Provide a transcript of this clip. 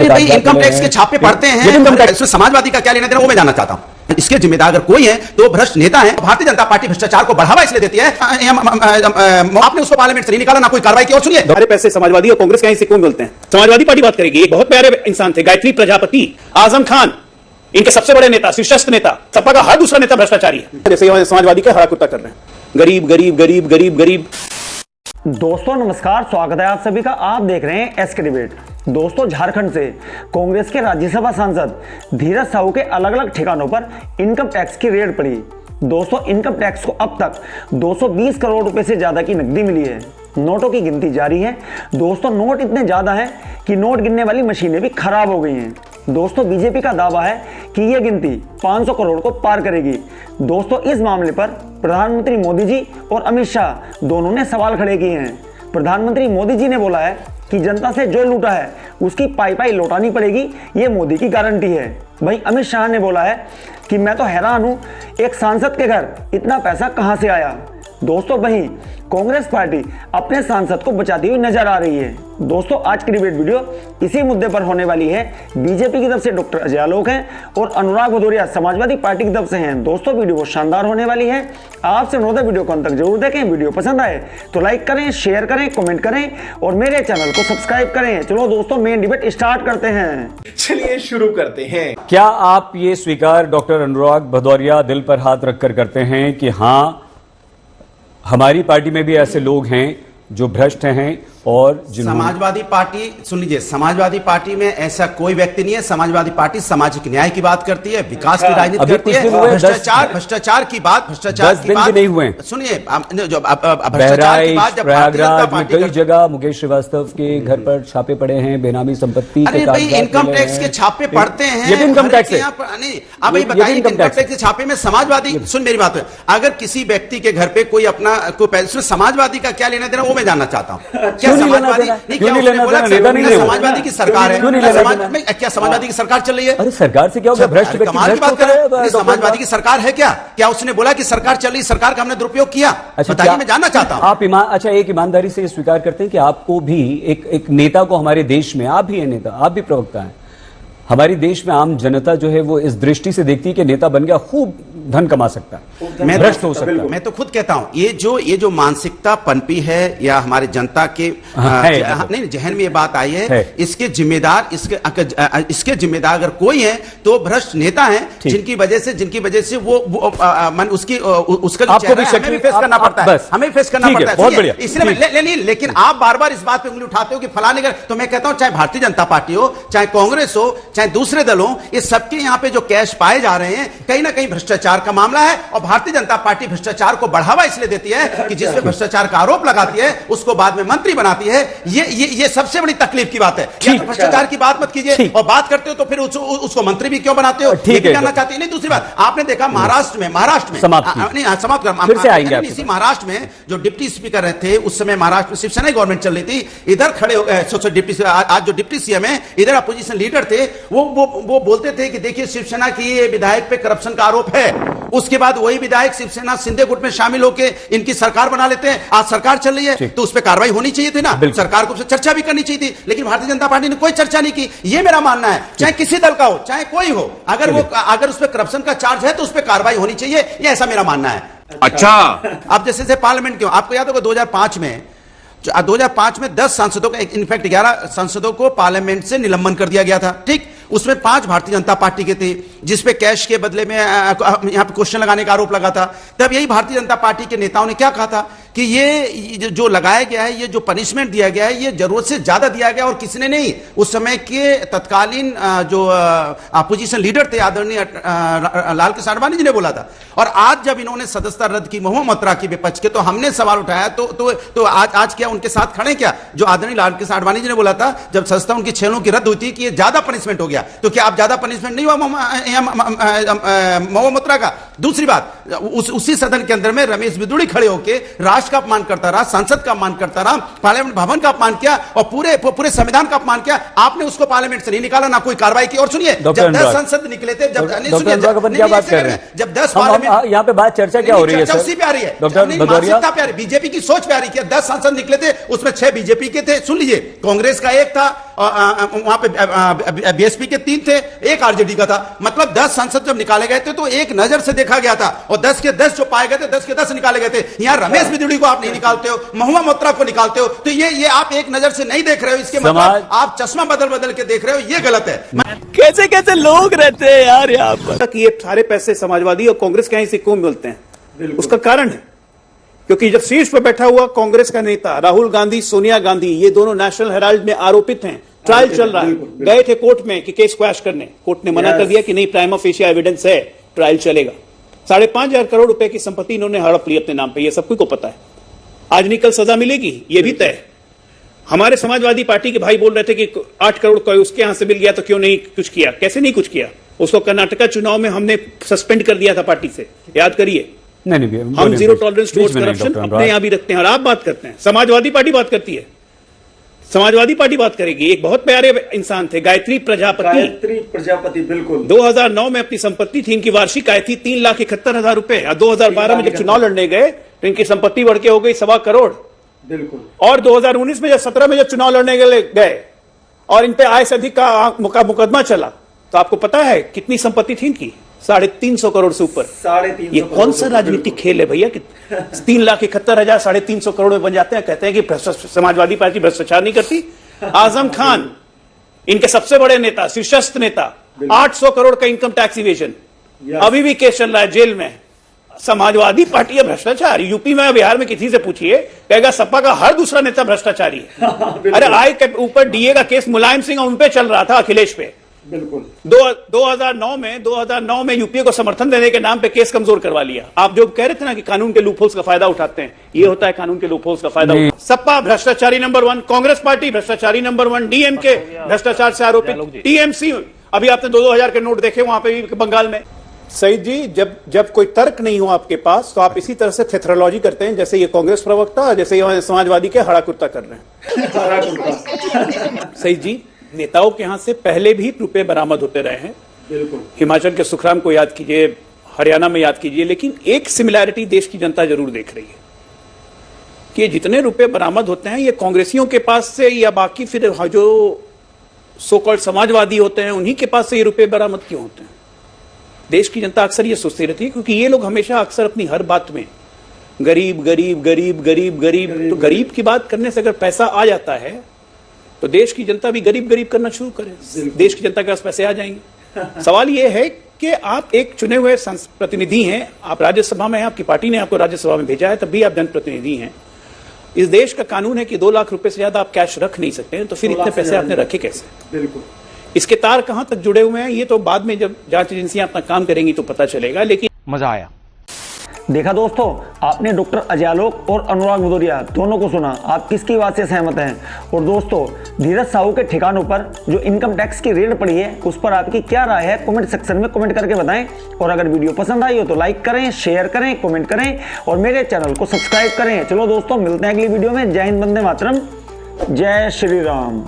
भाई income tax के छापे पड़ते हैं, इसमें समाजवादी का क्या लेना देना वो मैं जानना चाहता हूं। इसके जिम्मेदार अगर कोई है तो भ्रष्ट नेता है। भारतीय जनता पार्टी भ्रष्टाचार को बढ़ावा इसलिए देती है, आपने उसको पार्लियामेंट से नहीं निकाला, ना कोई कार्रवाई की। और सुनिए, सारे पैसे समाजवादी और कांग्रेस कहीं से क्यों मिलते हैं? समाजवादी पार्टी बात करेगी। एक बहुत प्यारे इंसान थे गायत्री प्रजापति, आजम खान, इनके सबसे बड़े नेता, शीर्षस्थ नेता। सपा का हर दूसरा नेता भ्रष्टाचारी है, जैसे समाजवादी का हरा कुत्ता कर रहे हैं। गरीब गरीब गरीब गरीब गरीब। दोस्तों नमस्कार, स्वागत है आप सभी का। आप देख रहे हैं एसके डिबेट। दोस्तों, झारखंड से कांग्रेस के राज्यसभा सांसद धीरज साहू के अलग अलग ठिकानों पर इनकम टैक्स की रेड पड़ी। दोस्तों, इनकम टैक्स को अब तक 220 करोड़ रुपए से ज्यादा की नकदी मिली है। नोटों की गिनती जारी है। दोस्तों, नोट इतने ज्यादा हैं कि नोट गिनने वाली मशीनें भी खराब हो गई हैं। दोस्तों, बीजेपी का दावा है कि यह गिनती 500 करोड़ को पार करेगी। दोस्तों, इस मामले पर प्रधानमंत्री मोदी जी और अमित शाह दोनों ने सवाल खड़े किए हैं। प्रधानमंत्री मोदी जी ने बोला है कि जनता से जो लूटा है उसकी पाई पाई लौटानी पड़ेगी, ये मोदी की गारंटी है। वहीं अमित शाह ने बोला है कि मैं तो हैरान हूं, एक सांसद के घर इतना पैसा कहां से आया। दोस्तों, वहीं कांग्रेस पार्टी अपने सांसद को बचाती हुई नजर आ रही है। दोस्तों, आज की डिबेट वीडियो इसी मुद्दे पर होने वाली है। बीजेपी की तरफ से डॉक्टर अजय आलोक हैं और अनुराग भदौरिया समाजवादी पार्टी की तरफ से हैं। दोस्तों, वीडियो बहुत शानदार होने वाली है। आपसे अनुरोध है वीडियो को अंत तक जरूर देखें। वीडियो पसंद आए तो लाइक करें, शेयर करें, कमेंट करें और मेरे चैनल को सब्सक्राइब करें। चलो दोस्तों, मेन डिबेट स्टार्ट करते हैं। चलिए शुरू करते हैं। क्या आप ये स्वीकार डॉक्टर अनुराग भदौरिया दिल पर हाथ रखकर करते हैं कि हाँ, हमारी पार्टी में भी ऐसे लोग हैं जो भ्रष्ट हैं और समाजवादी पार्टी, सुन लीजिए, समाजवादी पार्टी में ऐसा कोई व्यक्ति नहीं है। समाजवादी पार्टी सामाजिक न्याय की बात करती है, विकास की राजनीति करती है। भ्रष्टाचार की बात, भ्रष्टाचार की बात नहीं हुए। सुनिए, बहराइच, प्रयागराज में कई जगह मुकेश श्रीवास्तव के घर पर छापे पड़े हैं, बेनामी संपत्ति। अरे भाई, इनकम टैक्स के छापे पड़ते हैं। ये भी इनकम टैक्स है। नहीं, आप बताइए, इनकम टैक्स के छापे में समाजवादी, सुन मेरी बात है, अगर किसी व्यक्ति के घर पे कोई अपना कोई समाजवादी का क्या लेना देना वो मैं जानना चाहता हूँ। समाजवादी की सरकार है, क्या समाजवादी की सरकार चल रही है? अरे सरकार से क्या होगा? भ्रष्ट कमाल की बात कर रहे हैं। समाजवादी की सरकार है क्या उसने बोला कि सरकार चल रही, सरकार का हमने दुरुपयोग किया? बताइए, मैं जानना चाहता हूं। आप एक ईमानदारी से स्वीकार करते हैं कि आपको भी एक नेता को हमारे देश में, आप भी है नेता, आप भी प्रवक्ता हैं, हमारे देश में आम जनता जो है वो इस दृष्टि से देखती है कि नेता बन गया खूब धन कमा सकता है, मैं भ्रष्ट हो सकता है। मैं तो खुद कहता हूं, ये जो मानसिकता पनपी है या हमारे जनता के नहीं जहन में ये बात आई है, इसके जिम्मेदार इसके जिम्मेदार अगर कोई है तो भ्रष्ट नेता है, जिनकी वजह से वो उसका हमें फेस करना पड़ता है, हमें फेस करना पड़ता है। इसलिए लेकिन आप बार बार इस बात पे उंगली उठाते हो कि फलाने का, तो मैं कहता हूं चाहे भारतीय जनता पार्टी हो, चाहे कांग्रेस हो, चाहे दूसरे दल हो, इस सबके यहां पे जो कैश पाए जा रहे हैं कहीं ना कहीं भ्रष्टाचार का मामला है। और भारतीय जनता पार्टी भ्रष्टाचार को बढ़ावा इसलिए देती है कि जिसपे भ्रष्टाचार का आरोप लगाती है उसको बाद में मंत्री बनाती है। ये सबसे बड़ी तकलीफ की बात है। या तो भ्रष्टाचार की बात मत कीजिए, और बात करते हो तो फिर उसको मंत्री भी क्यों बनाते हो, ये भी जानना चाहते हैं। नहीं, दूसरी बात, आपने देखा महाराष्ट्र में इसी महाराष्ट्र में जो डिप्टी स्पीकर थे उस समय, महाराष्ट्र में शिवसेना गवर्नमेंट चल रही थी, इधर खड़े आज जो डिप्टी सीएम है, इधर अपोजिशन लीडर थे, वो बोलते थे कि देखिए शिवसेना की विधायक पे करप्शन का आरोप है। उसके बाद वही विधायक शिवसेना शिंदे गुट में शामिल होकर इनकी सरकार बना लेते हैं। आज सरकार चल रही है तो उस पर कार्रवाई होनी चाहिए थी ना, सरकार को चर्चा भी करनी चाहिए थी, लेकिन भारतीय जनता पार्टी ने कोई चर्चा नहीं की। ये मेरा मानना है, चाहे किसी दल का हो, चाहे कोई हो, अगर उस पर करप्शन का चार्ज है तो उस पर कार्रवाई होनी चाहिए, ये ऐसा मेरा मानना है। अच्छा, अब जैसे पार्लियामेंट क्यों, आपको याद होगा 2005 में 10 सांसदों का, इनफैक्ट 11 सांसदों को पार्लियामेंट से निलंबन कर दिया गया था। ठीक, उसमें 5 भारतीय जनता पार्टी के थे, जिसपे कैश के बदले में यहां पे क्वेश्चन लगाने का आरोप लगा था। तब यही भारतीय जनता पार्टी के नेताओं ने क्या कहा था कि ये जो लगाया गया है, ये जो पनिशमेंट दिया गया है, ये जरूरत से ज्यादा दिया गया, और किसने नहीं, उस समय के तत्कालीन जो अपोजिशन लीडर थे आदरणीय लाल कृष्ण आडवाणी जी ने बोला था। और आज जब इन्होंने सदस्यता रद्द की महुआ मोइत्रा की विपक्ष के, तो हमने सवाल उठाया, तो आज क्या उनके साथ खड़े क्या जो आदरणीय लाल कृष्ण आडवाणी जी ने बोला था जब सदस्यता उनकी 6 की रद्द हुई थी कि ये ज्यादा पनिशमेंट हो गया, तो क्या आप ज्यादा पनिशमेंट नहीं हुआ महुआ मोइत्रा का? दूसरी बात, उसी सदन के अंदर में रमेश बिदुड़ी खड़े होकर राष्ट्र का अपमान करता रहा, संसद का अपमान करता रहा, पार्लियामेंट भवन का अपमान किया और पूरे संविधान का अपमान किया। आपने उसको पार्लियामेंट से नहीं निकाला, ना कोई कार्रवाई की। और सुनिए, जब 10 संसद निकले थे, जब जब 10 पार्लियामेंट, यहाँ पे बात चर्चा क्या हो रही है? उसी पे आ रही है, मानसिकता पे आ रही, बीजेपी की सोच पे आ रही है। 10 सांसद निकले थे, उसमें 6 बीजेपी के थे। सुन लीजिए, कांग्रेस का 1 था, वहां पे बीएसपी के 3 थे, 1 आरजेडी का था। मतलब 10 सांसद जब निकाले गए थे तो एक नजर से देखा गया था, और 10 के 10 जो पाए गए थे 10 के 10 निकाले गए थे। यहाँ रमेश बिदुड़ी को आप नहीं निकालते हो, महुआ मोत्रा को निकालते हो, तो ये आप एक नजर से नहीं देख रहे हो, इसके मतलब आप चश्मा बदल बदल के देख रहे हो, ये गलत है। कैसे कैसे लोग रहते हैं यार यहाँ पर कि ये सारे पैसे समाजवादी और कांग्रेस के ही क्यों मिलते हैं? उसका कारण है क्योंकि जब शीर्ष पर बैठा हुआ कांग्रेस का नेता राहुल गांधी, सोनिया गांधी, ये दोनों नेशनल हेराल्ड में आरोपित हैं, ट्रायल चल रहा है, गए थे कोर्ट में कि केस क्वैश करने, कोर्ट ने मना कर दिया कि नहीं, प्राइमा फेशिया एविडेंस है, ट्रायल चलेगा। 5,500 करोड़ रुपए की संपत्ति इन्होंने हड़प ली अपने नाम पे, ये सबको को पता है। आज नहीं कल सजा मिलेगी, ये भी तय है। हमारे समाजवादी पार्टी के भाई बोल रहे थे कि 8 करोड़ कोई उसके यहां से मिल गया तो क्यों नहीं कुछ किया। कैसे नहीं कुछ किया? उसको कर्नाटका चुनाव में हमने सस्पेंड कर दिया था पार्टी से, याद करिए। नहीं, हम जीरो टॉलरेंस टुवर्ड्स करप्शन अपने यहां भी रखते हैं, और आप बात करते हैं, समाजवादी पार्टी बात करती है, समाजवादी पार्टी बात करेगी। एक बहुत प्यारे इंसान थे, गायत्री प्रजापति, बिल्कुल 2009 में अपनी संपत्ति थी, इनकी वार्षिक आय थी 3,71,000 रुपए, और 2012 में जब चुनाव लड़ने गए तो इनकी संपत्ति बढ़ के हो गई 1.25 करोड़। बिल्कुल। और 2019 में जब 17 में जब चुनाव लड़ने गए और इन पे आय से अधिक का मुकदमा चला, तो आपको पता है कितनी संपत्ति थी इनकी? 350 करोड़ से ऊपर। 350। ये कौन सा राजनीतिक खेल है भैया कि 3,71,000 350 करोड़ में बन जाते हैं? कहते हैं कि समाजवादी पार्टी भ्रष्टाचार नहीं करती। आजम खान, इनके सबसे बड़े नेता, शीर्षस्थ नेता, 800 करोड़ का इनकम टैक्स इवेजन, अभी भी केस चल रहा है जेल में। समाजवादी पार्टी है भ्रष्टाचार। यूपी में, बिहार में किसी से पूछिए, कहेगा सपा का हर दूसरा नेता भ्रष्टाचारी है। अरे आय के ऊपर डीए का केस मुलायम सिंह और उन पे चल रहा था, अखिलेश पे। बिल्कुल। 2009 में यूपीए को समर्थन देने के नाम पे केस कमजोर करवा लिया। आप जो कह रहे थे ना कि कानून के लूपहोल्स का फायदा उठाते हैं, ये होता है कानून के लूपहोल्स का फायदा। सपा भ्रष्टाचारी नंबर 1, कांग्रेस पार्टी भ्रष्टाचारी नंबर 1, डीएमके भ्रष्टाचार से आरोपित, टीएमसी, अभी आपने 2,000 के नोट देखे वहां पे भी बंगाल में। सईद जी, जब कोई तर्क नहीं हो आपके पास तो आप इसी तरह से थेथरोलॉजी करते हैं, जैसे ये कांग्रेस प्रवक्ता, जैसे ये समाजवादी के हड़ा कुर्ता कर रहे हैं। सईद जी, नेताओं के यहां से पहले भी रुपए बरामद होते रहे हैं। बिल्कुल। हिमाचल के सुखराम को याद कीजिए, हरियाणा में याद कीजिए, लेकिन एक सिमिलैरिटी देश की जनता जरूर देख रही है कि जितने रुपए बरामद होते हैं ये कांग्रेसियों के पास से या बाकी फिर जो सो कॉल्ड समाजवादी होते हैं उन्हीं के पास से ये रुपए बरामद क्यों होते हैं? देश की जनता अक्सर ये सोचती रहती है, क्योंकि ये लोग हमेशा अक्सर अपनी हर बात में गरीब गरीब गरीब गरीब गरीब, तो गरीब की बात करने से अगर पैसा आ जाता है तो देश की जनता भी गरीब गरीब करना शुरू करे, देश की जनता के पास पैसे आ जाएंगे। सवाल ये है कि आप एक चुने हुए प्रतिनिधि हैं, आप राज्यसभा में हैं, आपकी पार्टी ने आपको राज्यसभा में भेजा है, तब भी आप जनप्रतिनिधि हैं। इस देश का कानून है कि 2 लाख रुपए से ज्यादा आप कैश रख नहीं सकते हैं, तो फिर इतने पैसे आपने रखे कैसे? बिल्कुल। इसके तार कहां तक जुड़े हुए हैं ये तो बाद में जब जांच एजेंसियां अपना काम करेंगी तो पता चलेगा, लेकिन मजा आया। देखा दोस्तों, आपने डॉक्टर अजय आलोक और अनुराग भदौरिया दोनों को सुना, आप किसकी बात से सहमत हैं? और दोस्तों, धीरज साहू के ठिकानों पर जो इनकम टैक्स की रेड पड़ी है उस पर आपकी क्या राय है? कमेंट सेक्शन में कमेंट करके बताएं, और अगर वीडियो पसंद आई हो तो लाइक करें, शेयर करें, कमेंट करें और मेरे चैनल को सब्सक्राइब करें। चलो दोस्तों, मिलते हैं अगली वीडियो में। जय हिंद, वंदे मातरम, जय श्री राम।